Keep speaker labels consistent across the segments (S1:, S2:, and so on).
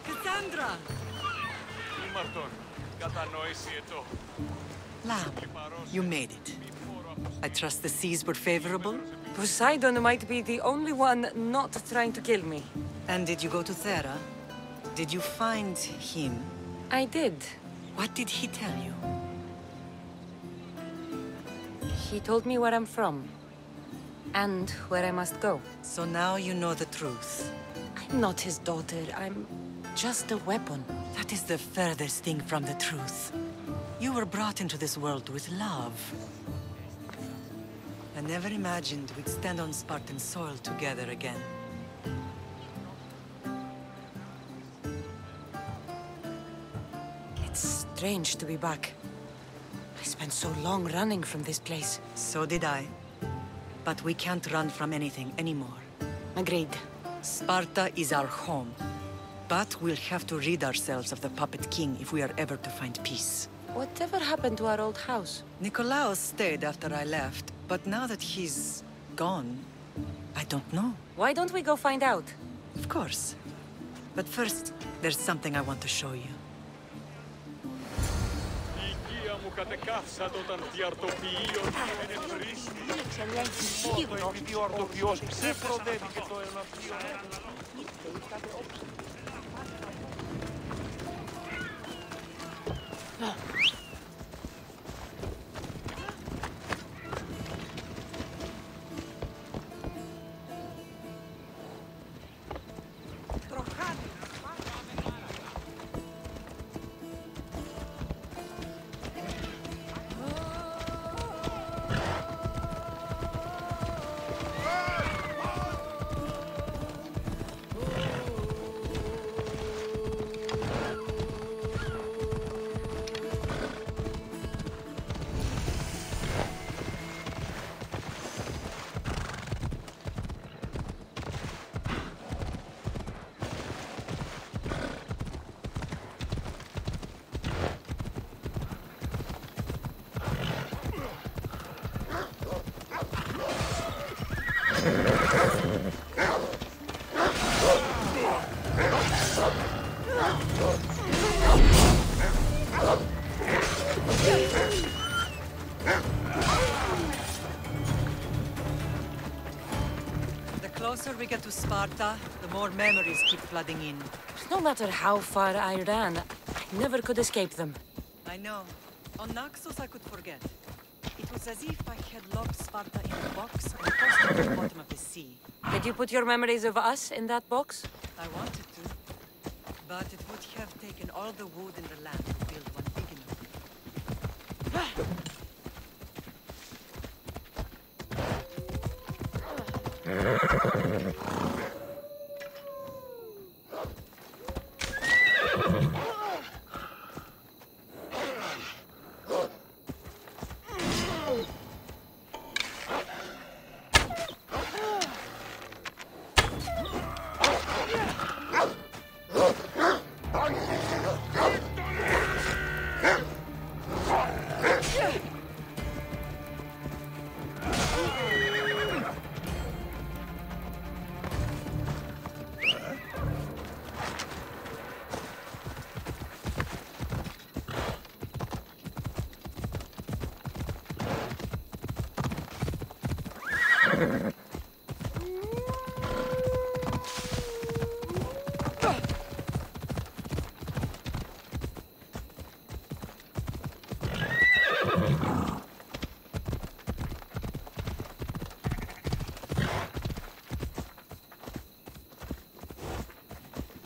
S1: Cassandra! Lamb, you made it. I trust the seas were favorable?
S2: Poseidon might be the only one not trying to kill me.
S1: And did you go to Thera? Did you find him?
S2: I did.
S1: What did he tell you?
S2: He told me where I'm from. And where I must go.
S1: So now you know the truth.
S2: I'm not his daughter. I'm just a weapon.
S1: That is the furthest thing from the truth. You were brought into this world with love. I never imagined we'd stand on Spartan soil together again.
S2: It's strange to be back. I spent so long running from this place.
S1: So did I. But we can't run from anything anymore.
S2: Agreed.
S1: Sparta is our home. But we'll have to rid ourselves of the Puppet King if we are ever to find peace.
S2: Whatever happened to our old house?
S1: Nikolaos stayed after I left, but now that he's gone, I don't know.
S2: Why don't we go find out?
S1: Of course. But first, there's something I want to show you. The closer we get to Sparta, the more memories keep flooding in.
S2: No matter how far I ran, I never could escape them.
S1: I know. On Naxos I could forget. It was as if I had locked Sparta in a box and tossed it to the bottom of the sea.
S2: Did you put your memories of us in that box?
S1: I wanted to, but it would have taken all the wood in the land to build one big enough.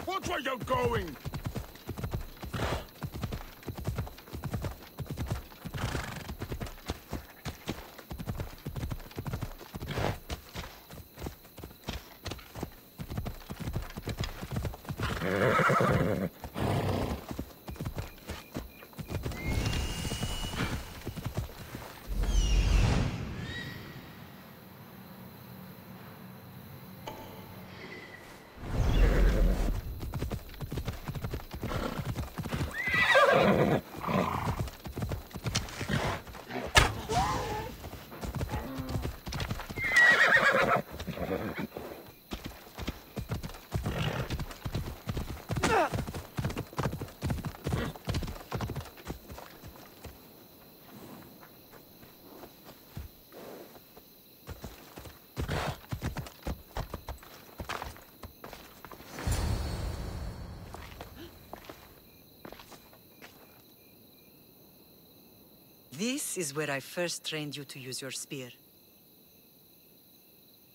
S3: Watch where you're going!
S1: This is where I first trained you to use your spear.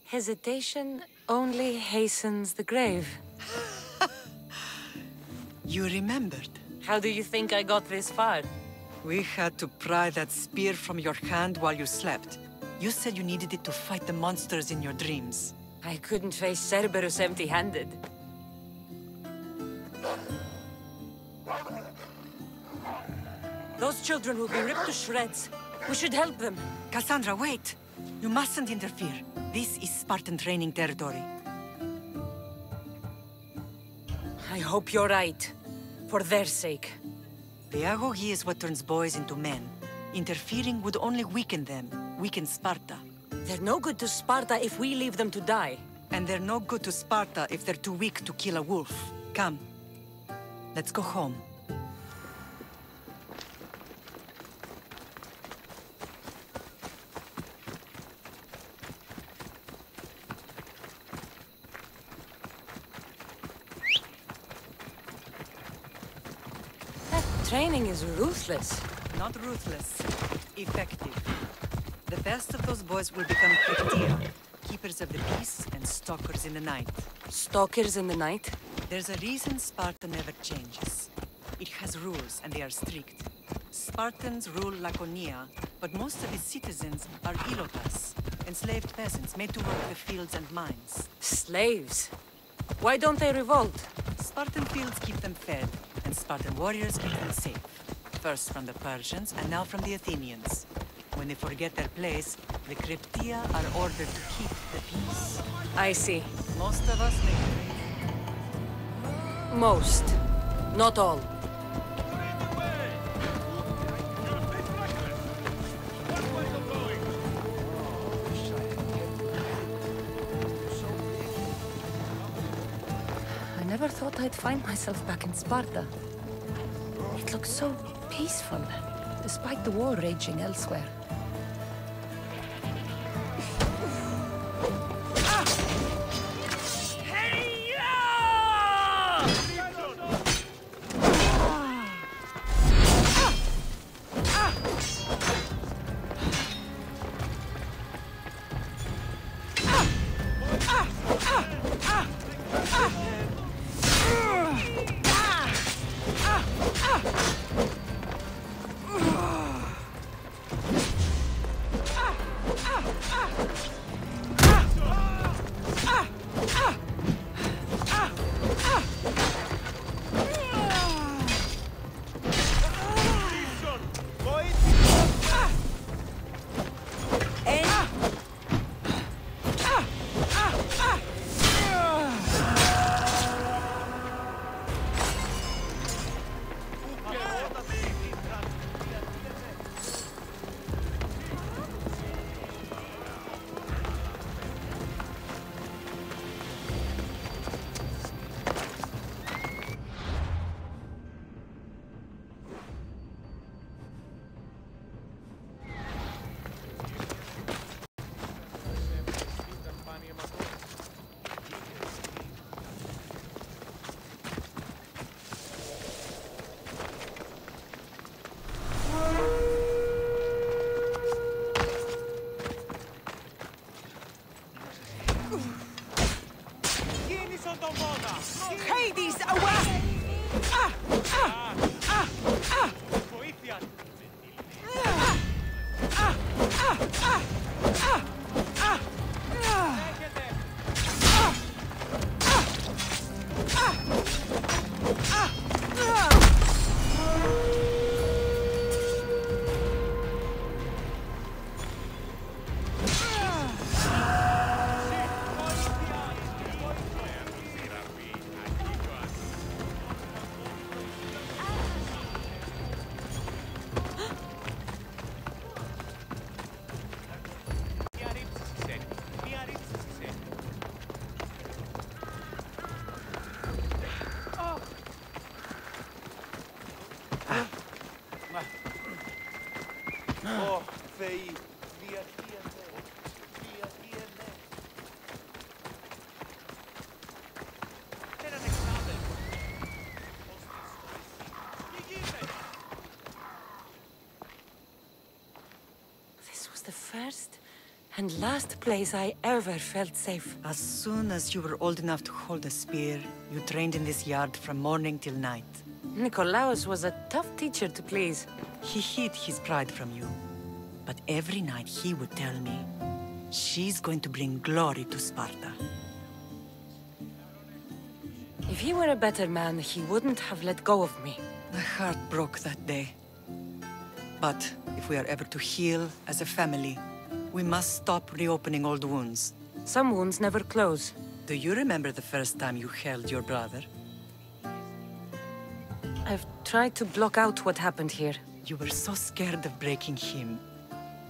S2: Hesitation only hastens the grave.
S1: You remembered.
S2: How do you think I got this far?
S1: We had to pry that spear from your hand while you slept. You said you needed it to fight the monsters in your dreams.
S2: I couldn't face Cerberus empty-handed. Those children will be ripped to shreds. We should help them.
S1: Cassandra, wait! You mustn't interfere. This is Spartan training territory.
S2: I hope you're right. For their sake.
S1: The agoge is what turns boys into men. Interfering would only weaken them, weaken Sparta.
S2: They're no good to Sparta if we leave them to die.
S1: And they're no good to Sparta if they're too weak to kill a wolf. Come. Let's go home.
S2: Training is ruthless.
S1: Not ruthless. Effective. The best of those boys will become Kryptia, keepers of the peace and stalkers in the night.
S2: Stalkers in the night?
S1: There's a reason Sparta never changes. It has rules, and they are strict. Spartans rule Laconia, but most of its citizens are ilotas, enslaved peasants made to work the fields and mines.
S2: Slaves? Why don't they revolt?
S1: Spartan fields keep them fed, and Spartan warriors keep them safe. First from the Persians, and now from the Athenians. When they forget their place, the Kryptia are ordered to keep the peace.
S2: I see.
S1: Most of us make
S2: Most. Not all. I never thought I'd find myself back in Sparta. It looks so peaceful, despite the war raging elsewhere.
S1: Hades, away!
S2: And last place I ever felt safe.
S1: As soon as you were old enough to hold a spear, you trained in this yard from morning till night.
S2: Nikolaos was a tough teacher to please.
S1: He hid his pride from you. But every night he would tell me, she's going to bring glory to Sparta.
S2: If he were a better man, he wouldn't have let go of me.
S1: My heart broke that day. But if we are ever to heal as a family, we must stop reopening old wounds.
S2: Some wounds never close.
S1: Do you remember the first time you held your brother?
S2: I've tried to block out what happened here.
S1: You were so scared of breaking him.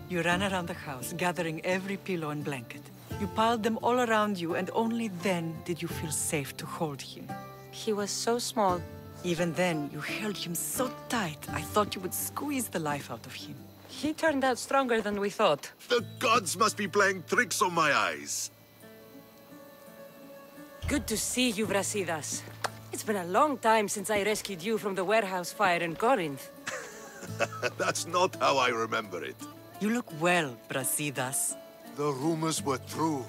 S1: You ran around the house, gathering every pillow and blanket. You piled them all around you, and only then did you feel safe to hold him.
S2: He was so small.
S1: Even then, you held him so tight, I thought you would squeeze the life out of him.
S2: He turned out stronger than we thought.
S4: The gods must be playing tricks on my eyes.
S2: Good to see you, Brasidas. It's been a long time since I rescued you from the warehouse fire in Corinth.
S4: That's not how I remember it.
S1: You look well, Brasidas.
S4: The rumors were true.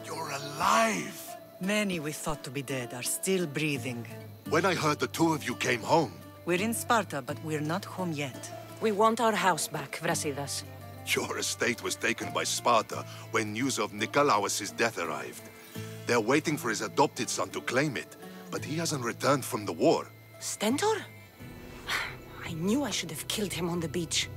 S4: You're alive!
S1: Many we thought to be dead are still breathing.
S4: When I heard the two of you came home...
S1: We're in Sparta, but we're not home yet.
S2: We want our house back, Brasidas.
S4: Your estate was taken by Sparta when news of Nikolaos' death arrived. They're waiting for his adopted son to claim it, but he hasn't returned from the war.
S2: Stentor? I knew I should have killed him on the beach.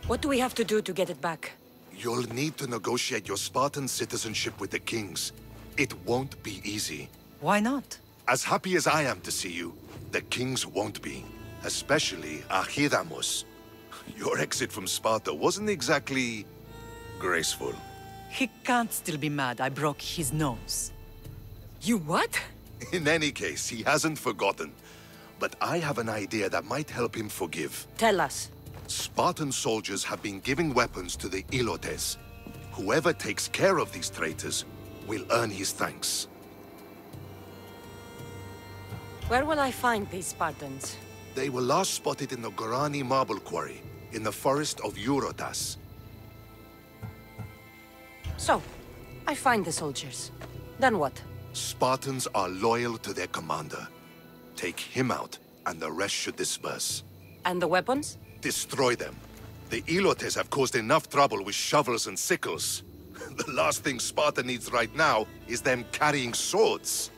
S2: What do we have to do to get it back?
S4: You'll need to negotiate your Spartan citizenship with the kings. It won't be easy.
S1: Why not?
S4: As happy as I am to see you, the kings won't be. Especially Archidamos. Your exit from Sparta wasn't exactly... graceful.
S1: He can't still be mad I broke his nose.
S2: You what?
S4: In any case, he hasn't forgotten. But I have an idea that might help him forgive.
S2: Tell us.
S4: Spartan soldiers have been giving weapons to the Ilotes. Whoever takes care of these traitors will earn his thanks.
S2: Where will I find these Spartans?
S4: They were last spotted in the Gorani marble quarry, in the forest of Eurotas.
S2: So, I find the soldiers. Then what?
S4: Spartans are loyal to their commander. Take him out, and the rest should disperse.
S2: And the weapons?
S4: Destroy them. The Ilotes have caused enough trouble with shovels and sickles. The last thing Sparta needs right now is them carrying swords.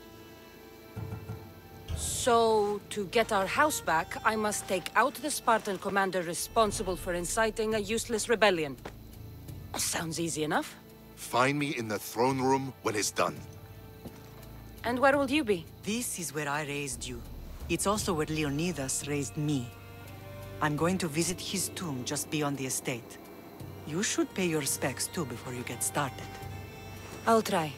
S2: So, to get our house back, I must take out the Spartan commander responsible for inciting a useless rebellion. Sounds easy enough.
S4: Find me in the throne room when it's done.
S2: And where will you be?
S1: This is where I raised you. It's also where Leonidas raised me. I'm going to visit his tomb just beyond the estate. You should pay your respects too before you get started.
S2: I'll try.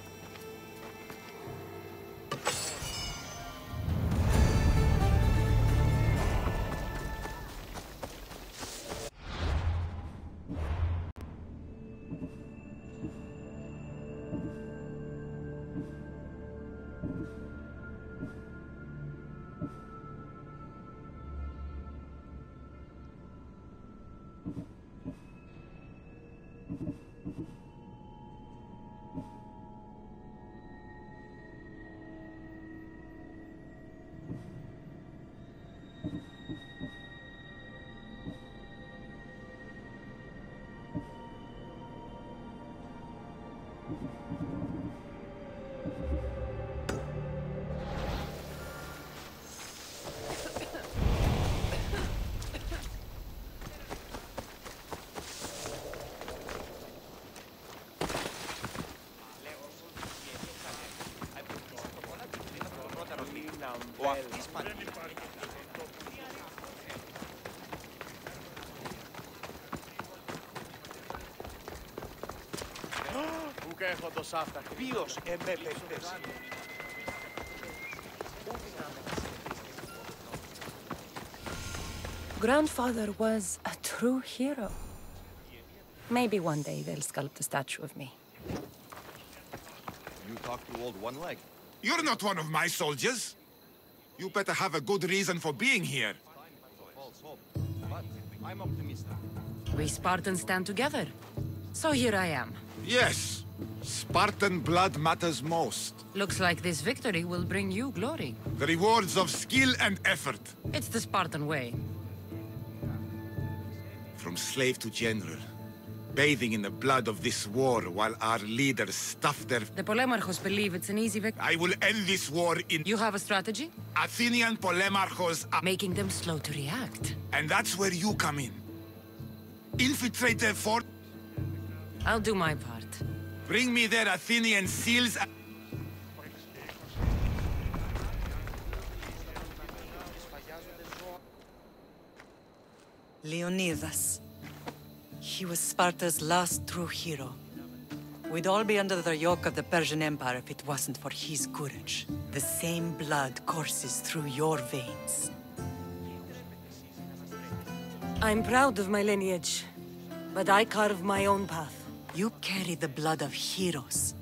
S2: Grandfather was a true hero. Maybe one day they'll sculpt a statue of me.
S5: You talk to old One Leg.
S3: You're not one of my soldiers. You better have a good reason for being here.
S5: False hope, but I'm optimistic.
S2: We Spartans stand together. So here I am.
S3: Yes. Spartan blood matters most.
S2: Looks like this victory will bring you glory.
S3: The rewards of skill and effort.
S2: It's the Spartan way.
S3: From slave to general. Bathing in the blood of this war while our leaders stuff their...
S2: The Polemarchos believe it's an easy victory.
S3: I will end this war in...
S2: You have a strategy?
S3: Athenian Polemarchos are...
S2: Making them slow to react.
S3: And that's where you come in. Infiltrate their fort.
S2: I'll do my part.
S3: Bring me their Athenian seals.
S1: Leonidas. He was Sparta's last true hero. We'd all be under the yoke of the Persian Empire if it wasn't for his courage. The same blood courses through your veins.
S2: I'm proud of my lineage, but I carve my own path.
S1: You carry the blood of heroes.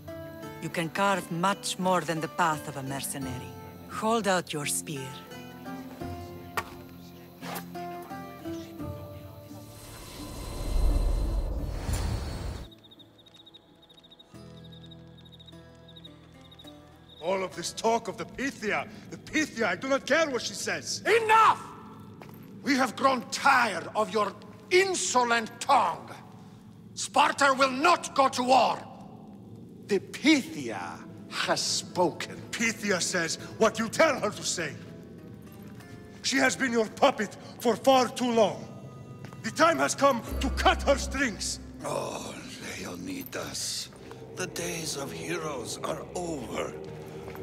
S1: You can carve much more than the path of a mercenary. Hold out your spear.
S5: All of this talk of the Pythia, I do not care what she says.
S6: Enough! We have grown tired of your insolent tongue. Sparta will not go to war. The Pythia has spoken.
S5: Pythia says what you tell her to say. She has been your puppet for far too long. The time has come to cut her strings.
S4: Oh, Leonidas. The days of heroes are over.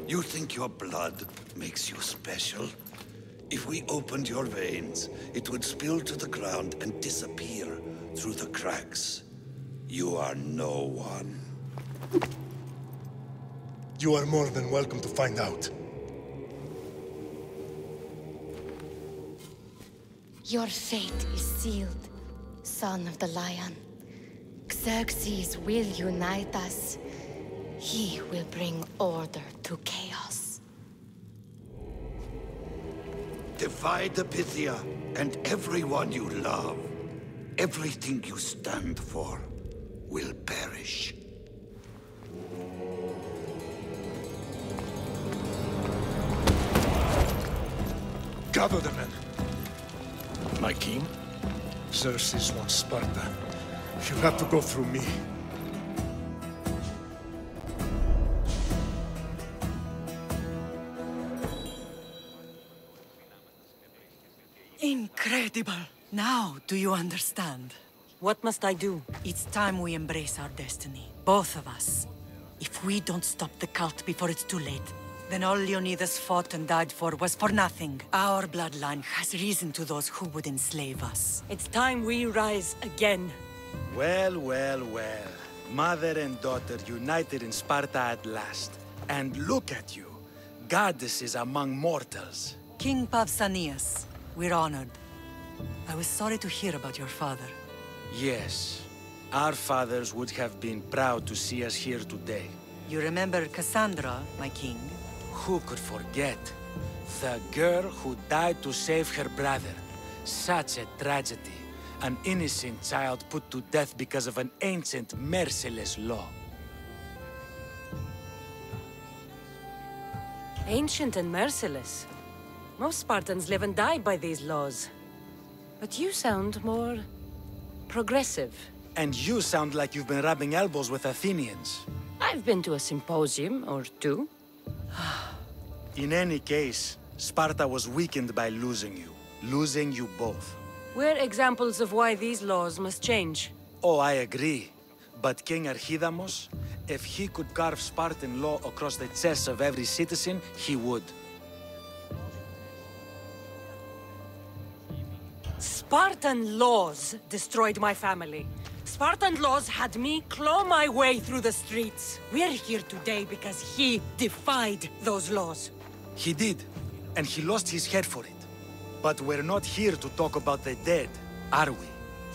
S4: You think your blood makes you special? If we opened your veins, it would spill to the ground and disappear through the cracks. You are no one.
S5: You are more than welcome to find out.
S7: Your fate is sealed, son of the lion. Xerxes will unite us. He will bring order to chaos.
S4: Divide the Pythia and everyone you love. Everything you stand for will perish.
S5: Gather the men.
S8: My king?
S5: Xerxes wants Sparta. You have to go through me.
S1: Incredible! Now, do you understand?
S2: What must I do?
S1: It's time we embrace our destiny. Both of us. If we don't stop the cult before it's too late, then all Leonidas fought and died for was for nothing. Our bloodline has risen to those who would enslave us.
S2: It's time we rise again.
S8: Well, well, well. Mother and daughter united in Sparta at last. And look at you. Goddesses among mortals.
S1: King Pausanias, we're honored. I was sorry to hear about your father.
S8: Yes. Our fathers would have been proud to see us here today.
S1: You remember Cassandra, my king?
S8: Who could forget? The girl who died to save her brother. Such a tragedy. An innocent child put to death because of an ancient, merciless law.
S2: Ancient and merciless. Most Spartans live and die by these laws. But you sound more... progressive.
S8: And you sound like you've been rubbing elbows with Athenians.
S2: I've been to a symposium or two.
S8: In any case, Sparta was weakened by losing you. Losing you both.
S2: We're examples of why these laws must change.
S8: Oh, I agree. But King Archidamos, if he could carve Spartan law across the chests of every citizen, he would.
S2: Spartan laws destroyed my family. Spartan laws had me claw my way through the streets. We're here today because he defied those laws.
S8: He did, and he lost his head for it. But we're not here to talk about the dead, are we?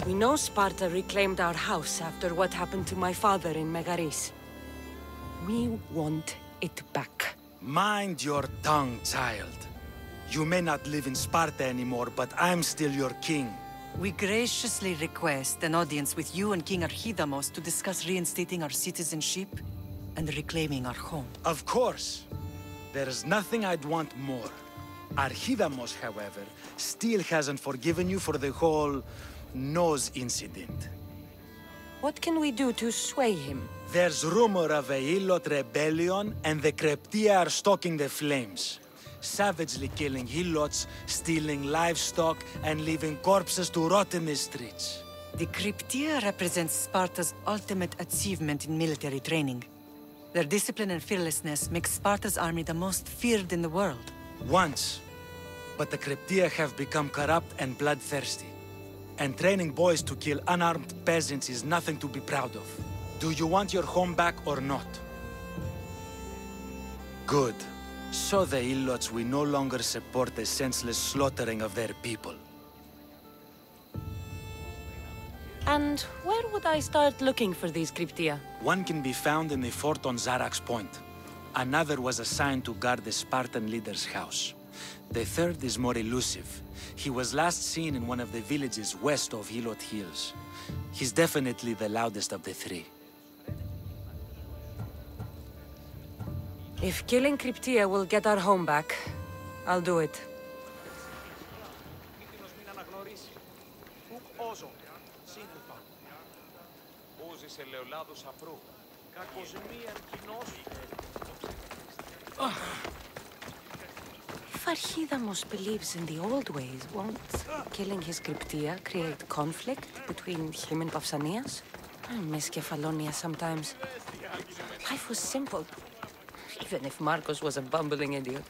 S2: We know Sparta reclaimed our house after what happened to my father in Megaris. We want it back.
S8: Mind your tongue, child. You may not live in Sparta anymore, but I'm still your king.
S1: We graciously request an audience with you and King Archidamos to discuss reinstating our citizenship and reclaiming our home.
S8: Of course. There is nothing I'd want more. Archidamos, however, still hasn't forgiven you for the whole nose incident.
S2: What can we do to sway him?
S8: There's rumor of a Hilot rebellion, and the Kreptia are stalking the flames. Savagely killing Hilots, stealing livestock, and leaving corpses to rot in the streets.
S1: The Cryptia represents Sparta's ultimate achievement in military training. Their discipline and fearlessness make Sparta's army the most feared in the world.
S8: Once. But the Cryptia have become corrupt and bloodthirsty. And training boys to kill unarmed peasants is nothing to be proud of. Do you want your home back or not? Good. So the Ilots will no longer support the senseless slaughtering of their people.
S2: And where would I start looking for these Cryptia?
S8: One can be found in the fort on Zarax Point. Another was assigned to guard the Spartan leader's house. The third is more elusive. He was last seen in one of the villages west of Hilot Hills. He's definitely the loudest of the three.
S2: If killing Cryptia will get our home back, I'll do it. If Archidamos believes in the old ways, won't killing his Cryptia create conflict between him and Pausanias? I miss Kefalonia sometimes. Life was simple, even if Marcos was a bumbling idiot.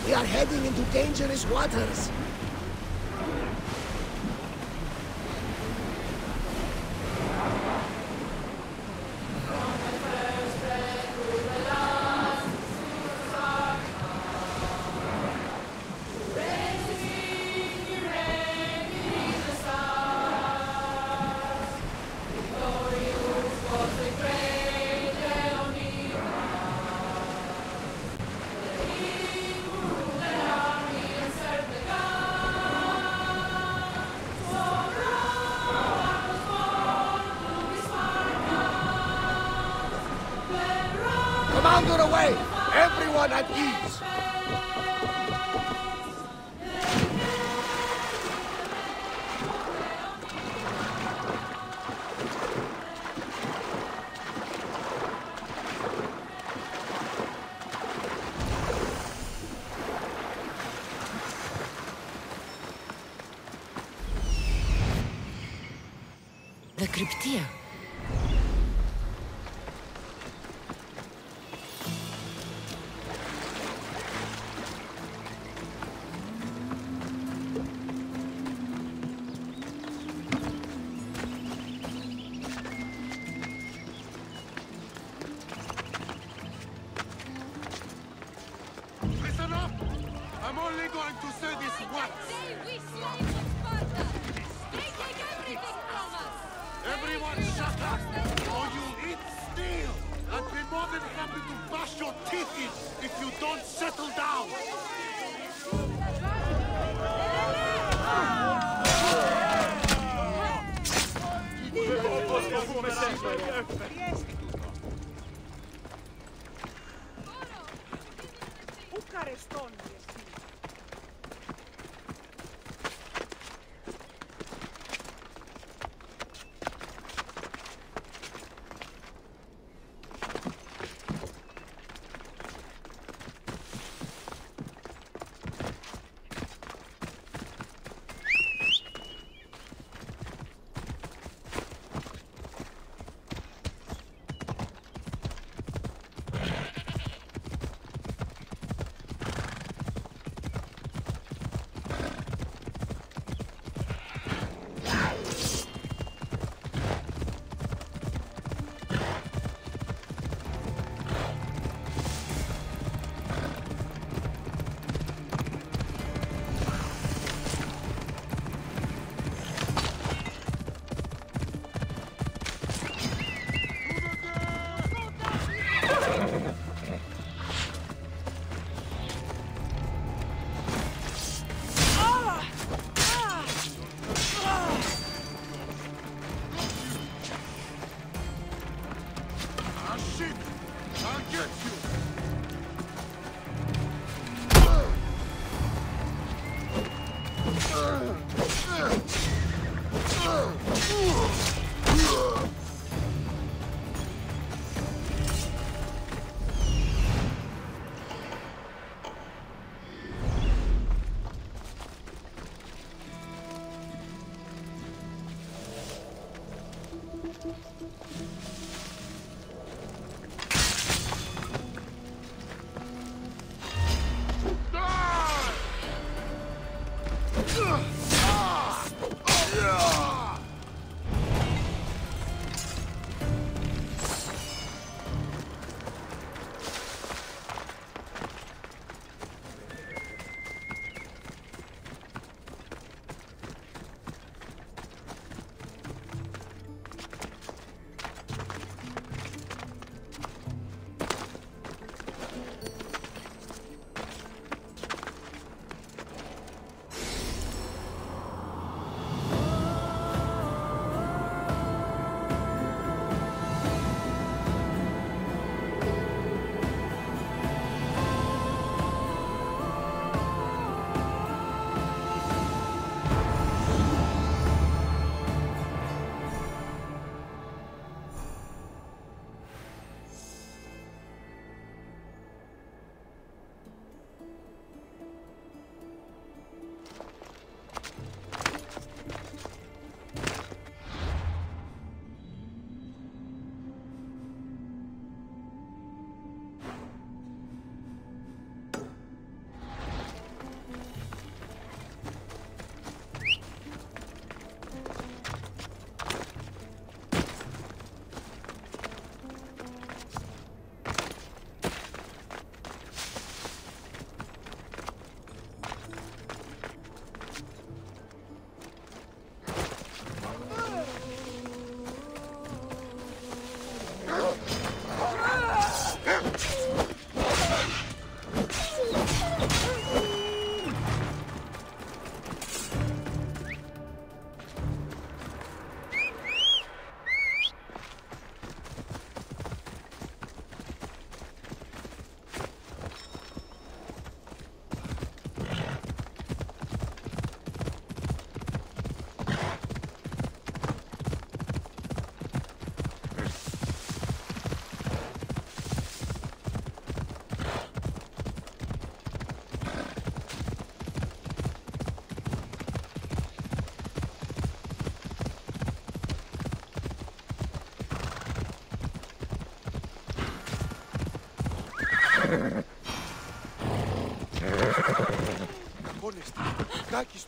S9: We are heading into dangerous waters. Commander away! Everyone at ease!
S2: The Cryptia.
S5: Listen up! I'm only going to say this once!
S10: We slaves of Sparta! They take everything from us!
S5: Everyone shut up! Or you'll eat steel! I'd be more than happy to bash your teeth in if you don't settle down!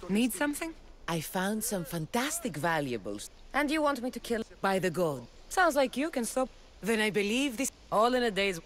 S2: Need something?
S11: I found some fantastic valuables.
S2: And you want me to kill
S11: By the god.
S2: Sounds like you can stop.
S11: Then I believe this
S2: All in a day's...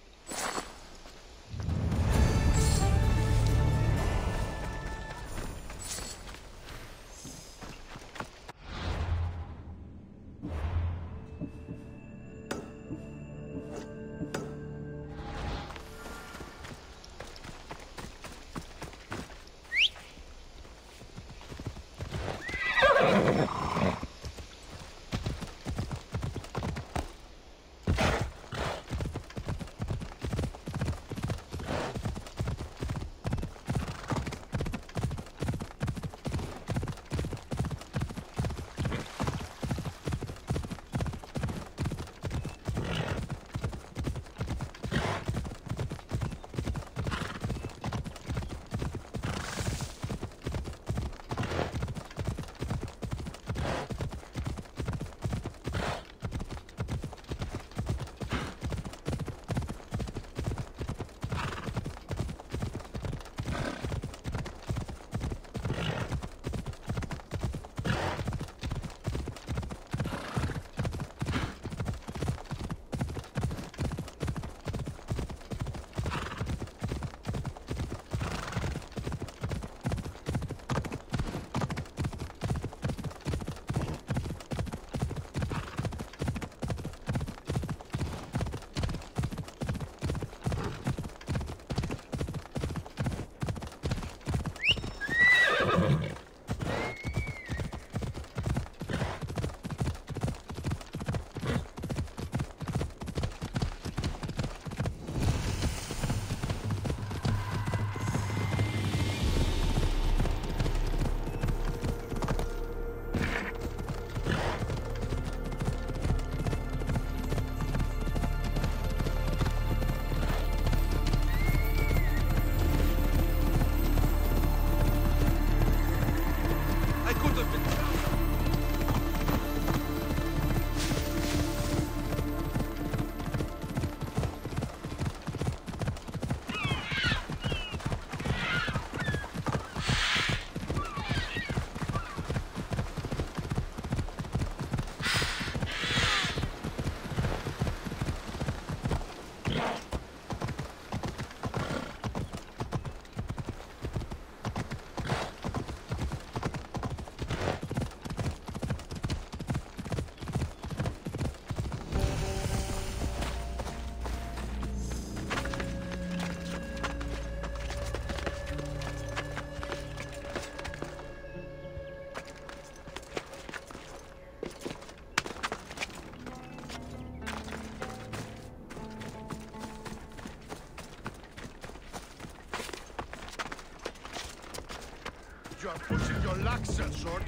S5: Start pushing your laxer, short.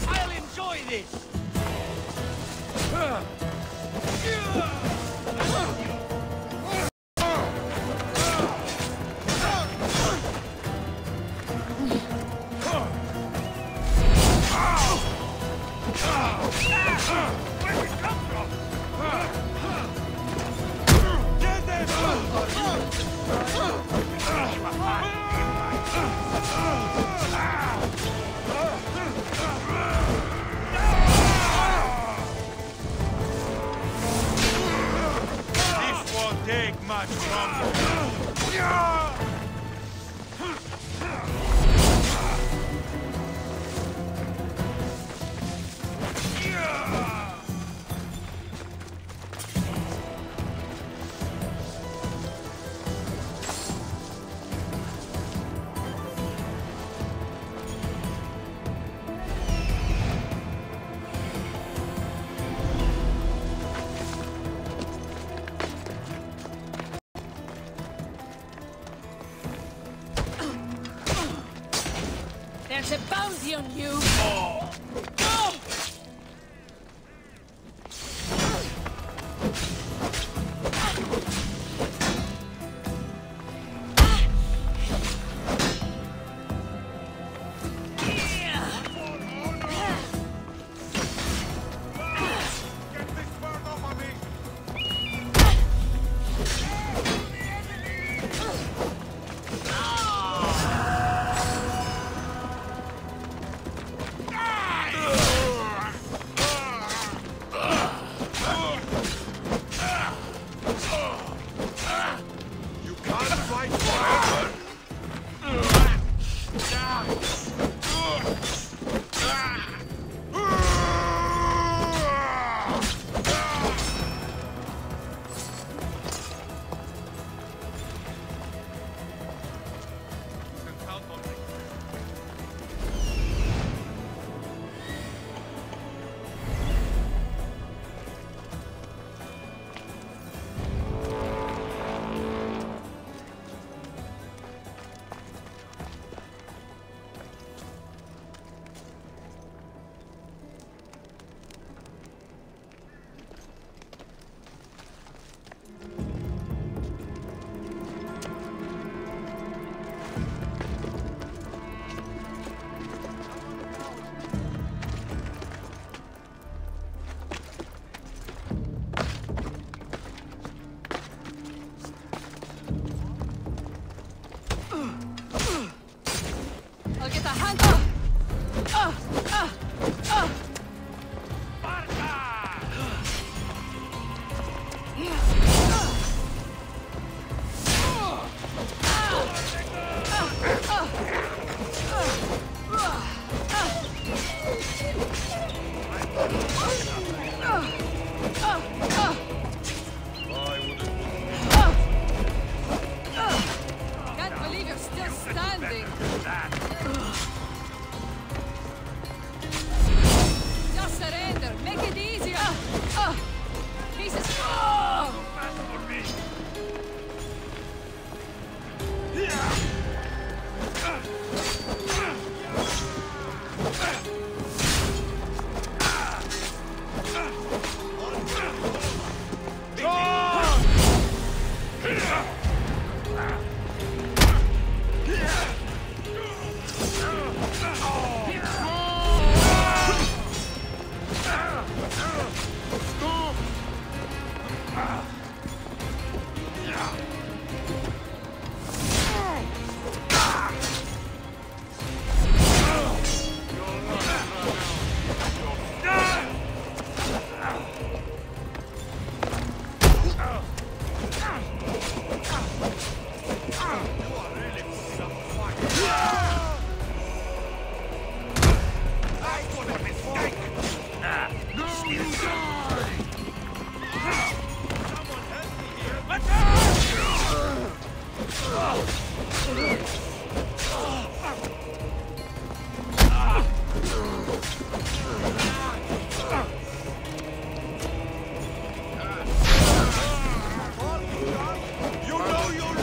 S8: I'll enjoy this!
S5: Where we come from?
S12: This won't take much longer.
S10: There's a bounty on you! I'll get a hand up! Can't believe you're still standing! Just surrender! Make it easier! Jesus!
S5: You know you're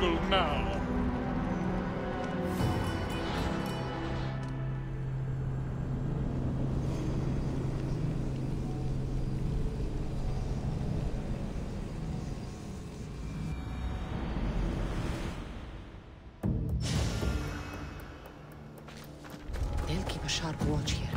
S12: uncle now.
S2: They'll keep a sharp watch here.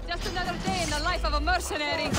S10: Just another day in the life of a mercenary.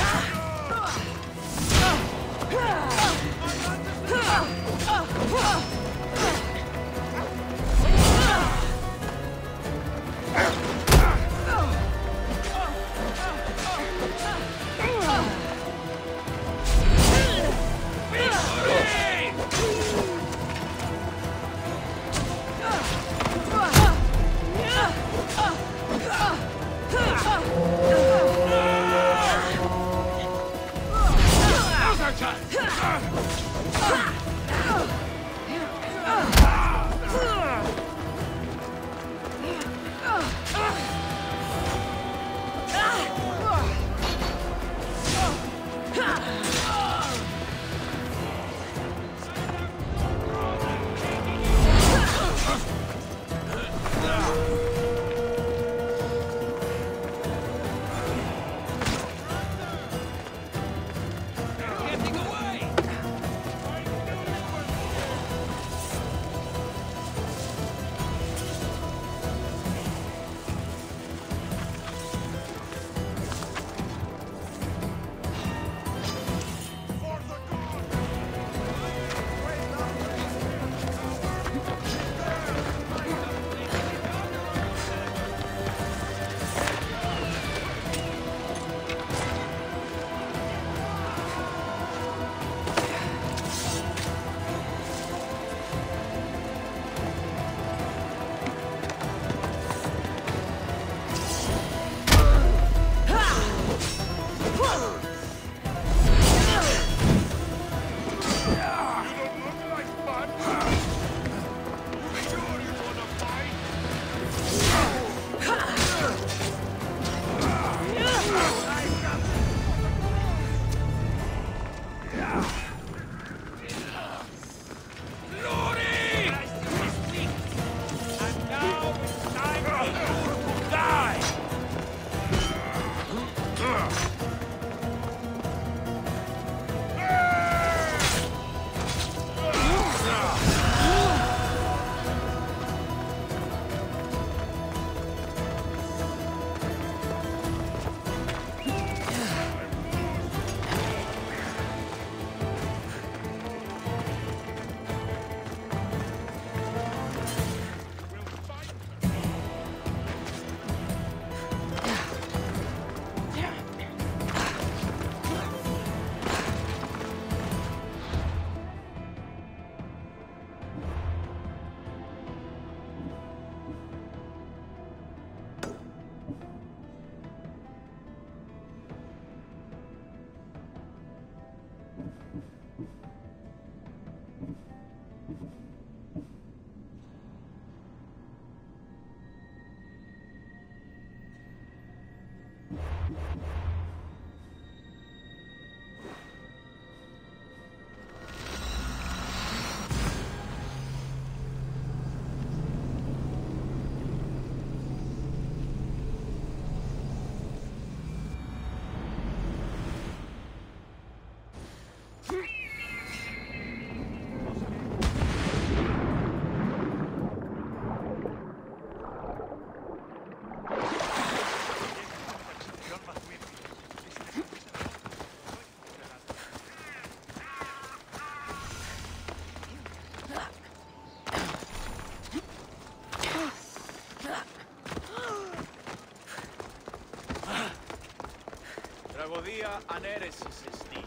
S12: Ανέρεσης εστί.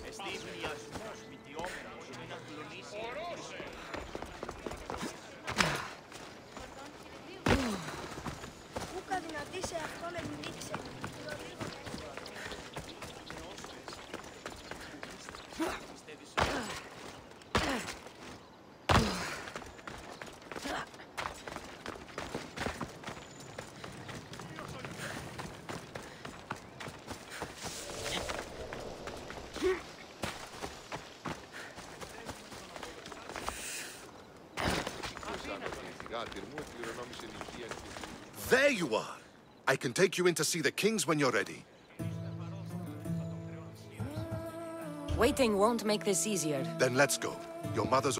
S12: Εστί μοιασμός βιτιόμενος ή να κλονίσει ερωτήσει.
S10: Ούκα δυνατή σε αυτό λεμνίτησε.
S13: There you are! I can take you in to see the kings when you're ready.
S2: Waiting won't make this easier.
S13: Then let's go. Your mother's...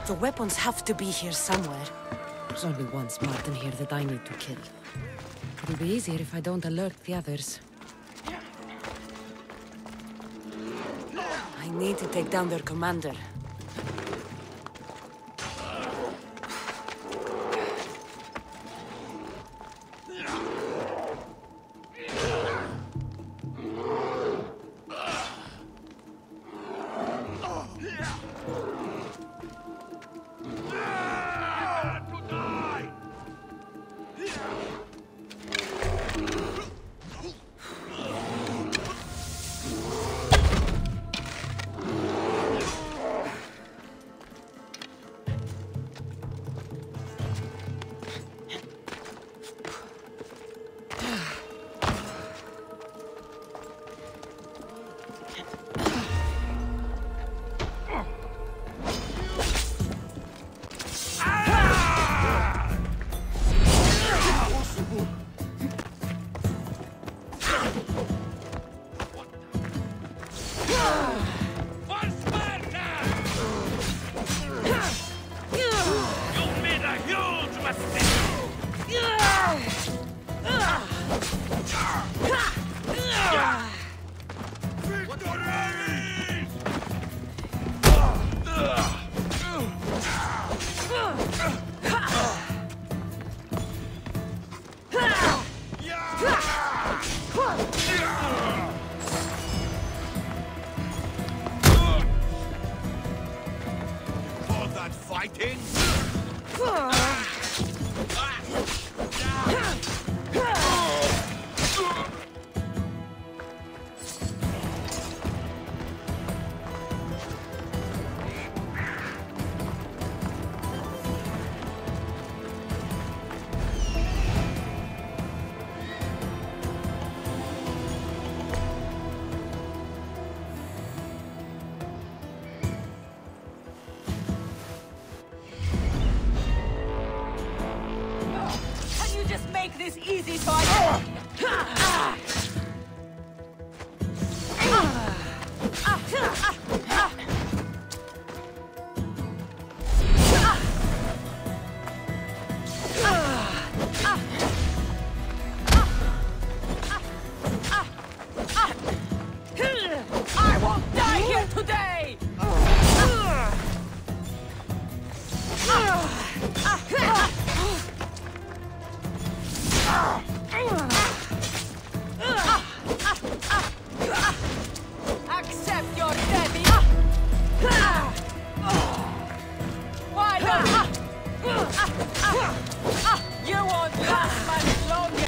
S2: The weapons have to be here somewhere. There's only one Spartan here that I need to kill. It'll be easier if I don't alert the others. I need to take down their commander.
S3: For that fighting?
S10: Make this easy so I I won't die here today! Accept your death! Why not? You won't last much longer!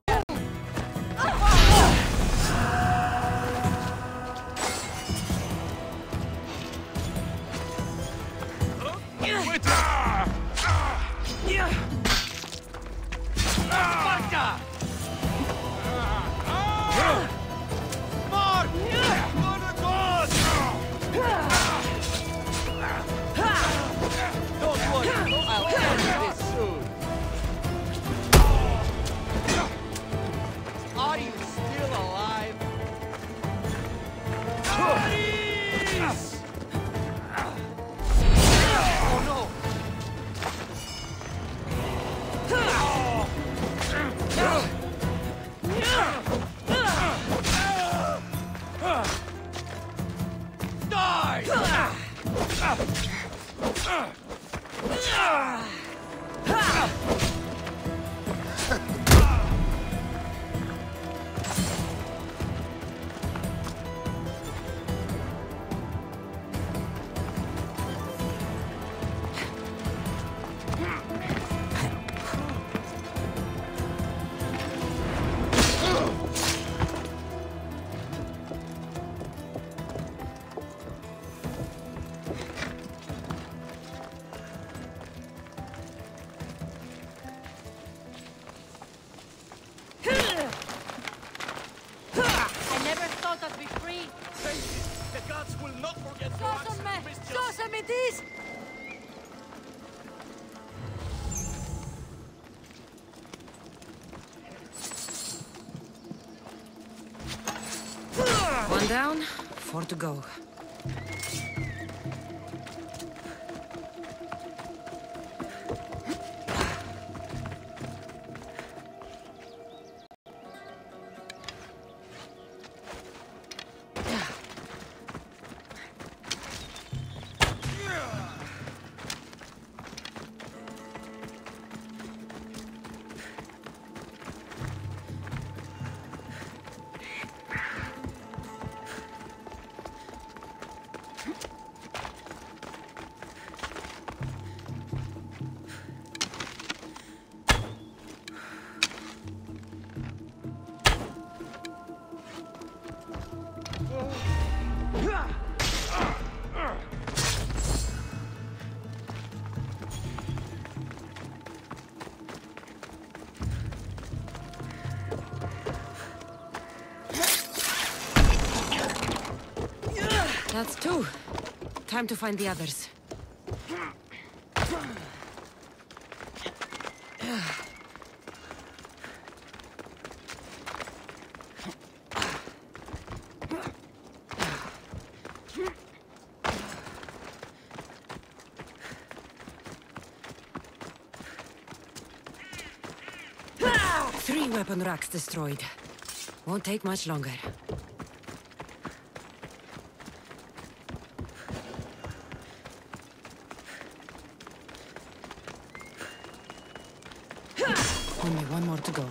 S12: Are you still alive? Oh no!
S10: Be free.
S12: The gods will not forget your acts of mischief.
S2: One down, 4 to go. That's 2. Time to find the others. Three weapon racks destroyed. Won't take much longer. Only one more to go.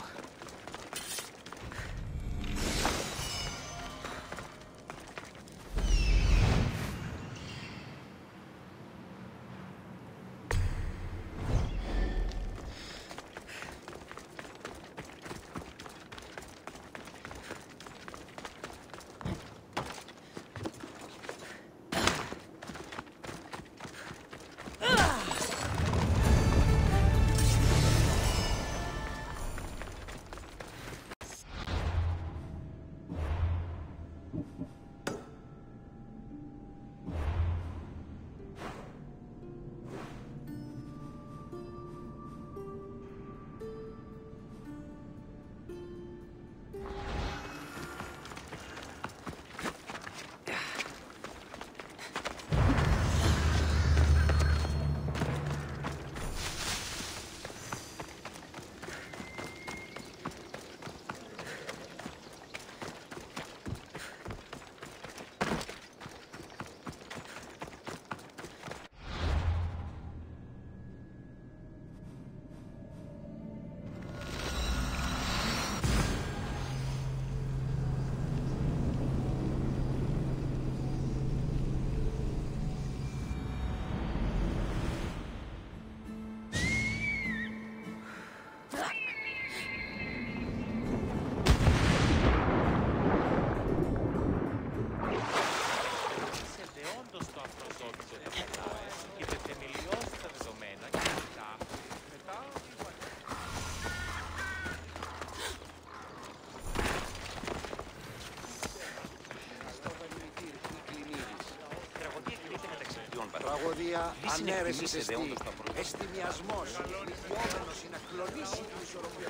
S6: μεθόδια ανέρεσης εστί. Εστιμιασμός, ηλικιόμενος είναι να κλονίσει την ισορροπία.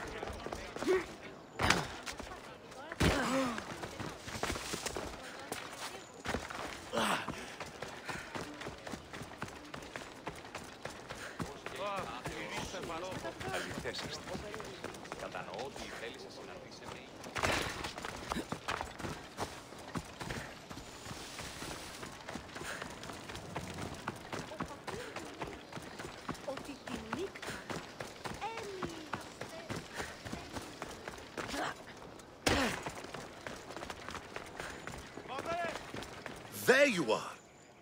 S12: Κατανοώ ότι θέλεις να συναντήσεις με...
S13: There you are!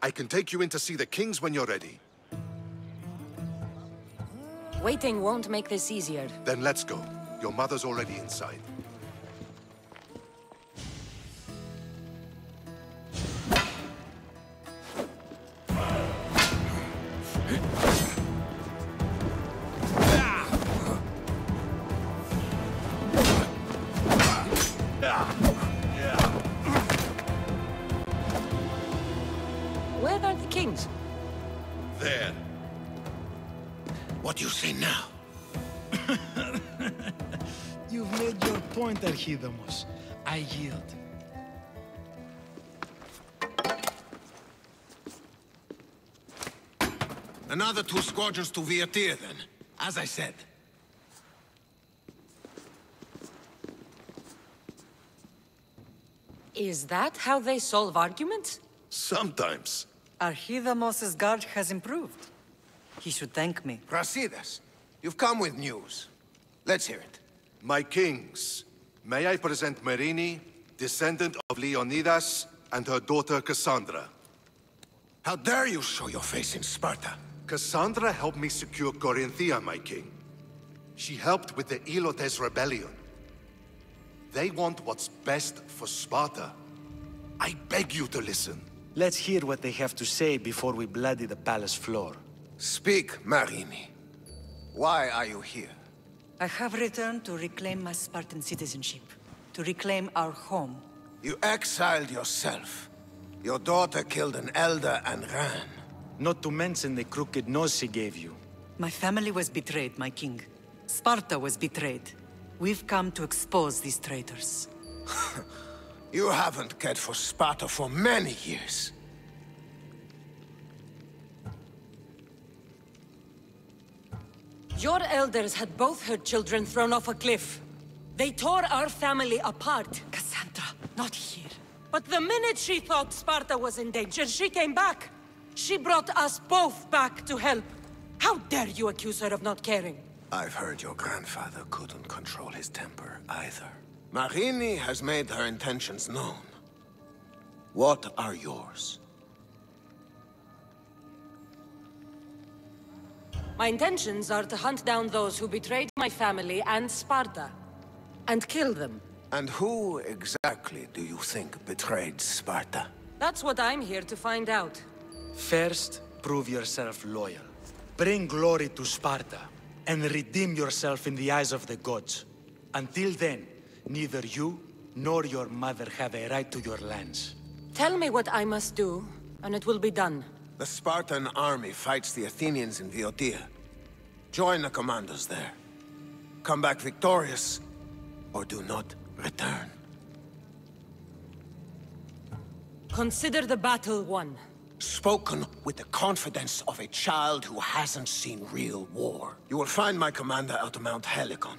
S13: I can take you in to see the kings when you're ready.
S2: Waiting won't make this easier.
S13: Then let's go. Your mother's already inside.
S2: Where are the kings?
S13: There.
S6: What do you say now?
S8: You've made your point, Archidamos. I yield.
S6: Another 2 squadrons to Viatir, then. As I said.
S2: Is that how they solve arguments?
S13: Sometimes.
S1: Archidamos's guard has improved. He should thank me.
S6: Brasidas, you've come with news. Let's hear it.
S13: My kings, may I present Marini, descendant of Leonidas, and her daughter Cassandra.
S6: How dare you show your face in Sparta?
S13: Cassandra helped me secure Corinthia, my king. She helped with the Ilotes rebellion. They want what's best for Sparta. I beg you to listen.
S8: Let's hear what they have to say before we bloody the palace floor.
S6: Speak, Marini. Why are you here?
S1: I have returned to reclaim my Spartan citizenship, to reclaim our home.
S6: You exiled yourself. Your daughter killed an elder and ran.
S8: Not to mention the crooked nose she gave you.
S1: My family was betrayed, my king. Sparta was betrayed. We've come to expose these traitors.
S6: You haven't cared for Sparta for many years.
S2: Your elders had both her children thrown off a cliff. They tore our family apart.
S1: Cassandra, not here.
S2: But the minute she thought Sparta was in danger, she came back. She brought us both back to help. How dare you accuse her of not caring?
S6: I've heard your grandfather couldn't control his temper either. Marini has made her intentions known. What are yours?
S2: My intentions are to hunt down those who betrayed my family and Sparta, and kill them.
S6: And who exactly do you think betrayed Sparta?
S2: That's what I'm here to find out.
S8: First, prove yourself loyal. Bring glory to Sparta, and redeem yourself in the eyes of the gods. Until then, neither you nor your mother have a right to your lands.
S2: Tell me what I must do, and it will be done.
S6: The Spartan army fights the Athenians in Viotia. Join the commandos there. Come back victorious, or do not return.
S2: Consider the battle won.
S6: Spoken with the confidence of a child who hasn't seen real war. You will find my commander out of Mount Helicon.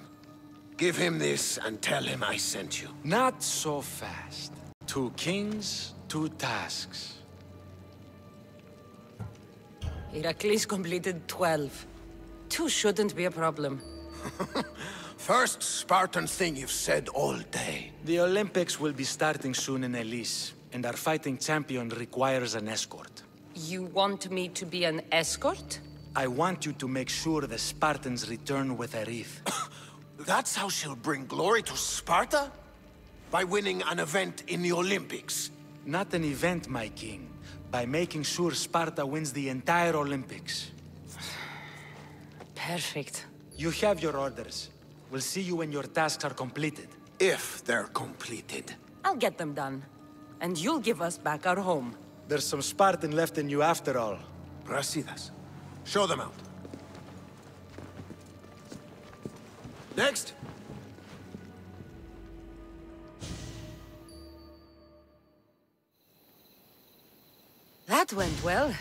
S6: Give him this and tell him I sent you.
S8: Not so fast. 2 kings, 2 tasks.
S2: Heracles completed 12. 2 shouldn't be a problem.
S6: First Spartan thing you've said all day.
S8: The Olympics will be starting soon in Elise, and our fighting champion requires an escort.
S2: You want me to be an escort?
S8: I want you to make sure the Spartans return with a wreath.
S6: That's how she'll bring glory to Sparta? By winning an event in the Olympics?
S8: Not an event, my king. By making sure Sparta wins the entire Olympics.
S2: Perfect.
S8: You have your orders. We'll see you when your tasks are completed.
S6: If they're completed.
S2: I'll get them done. And you'll give us back our home.
S8: There's some Spartan left in you after all.
S14: Brasidas. Show them out. Next!
S2: That went well.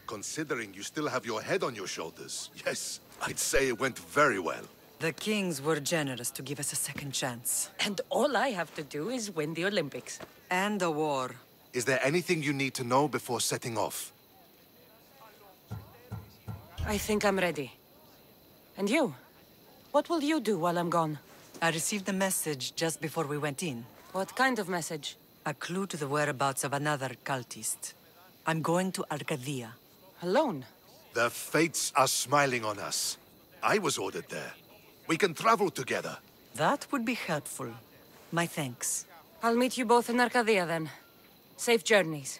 S13: Considering you still have your head on your shoulders, yes, I'd say it went very well.
S1: The kings were generous to give us a second chance.
S2: And all I have to do is win the Olympics.
S1: And a war.
S13: Is there anything you need to know before setting off?
S2: I think I'm ready. And you? What will you do while I'm gone?
S1: I received a message just before we went in.
S2: What kind of message?
S1: A clue to the whereabouts of another cultist. I'm going to Arcadia.
S2: Alone?
S13: The fates are smiling on us. I was ordered there. We can travel together.
S1: That would be helpful. My thanks.
S2: I'll meet you both in Arcadia then. Safe journeys.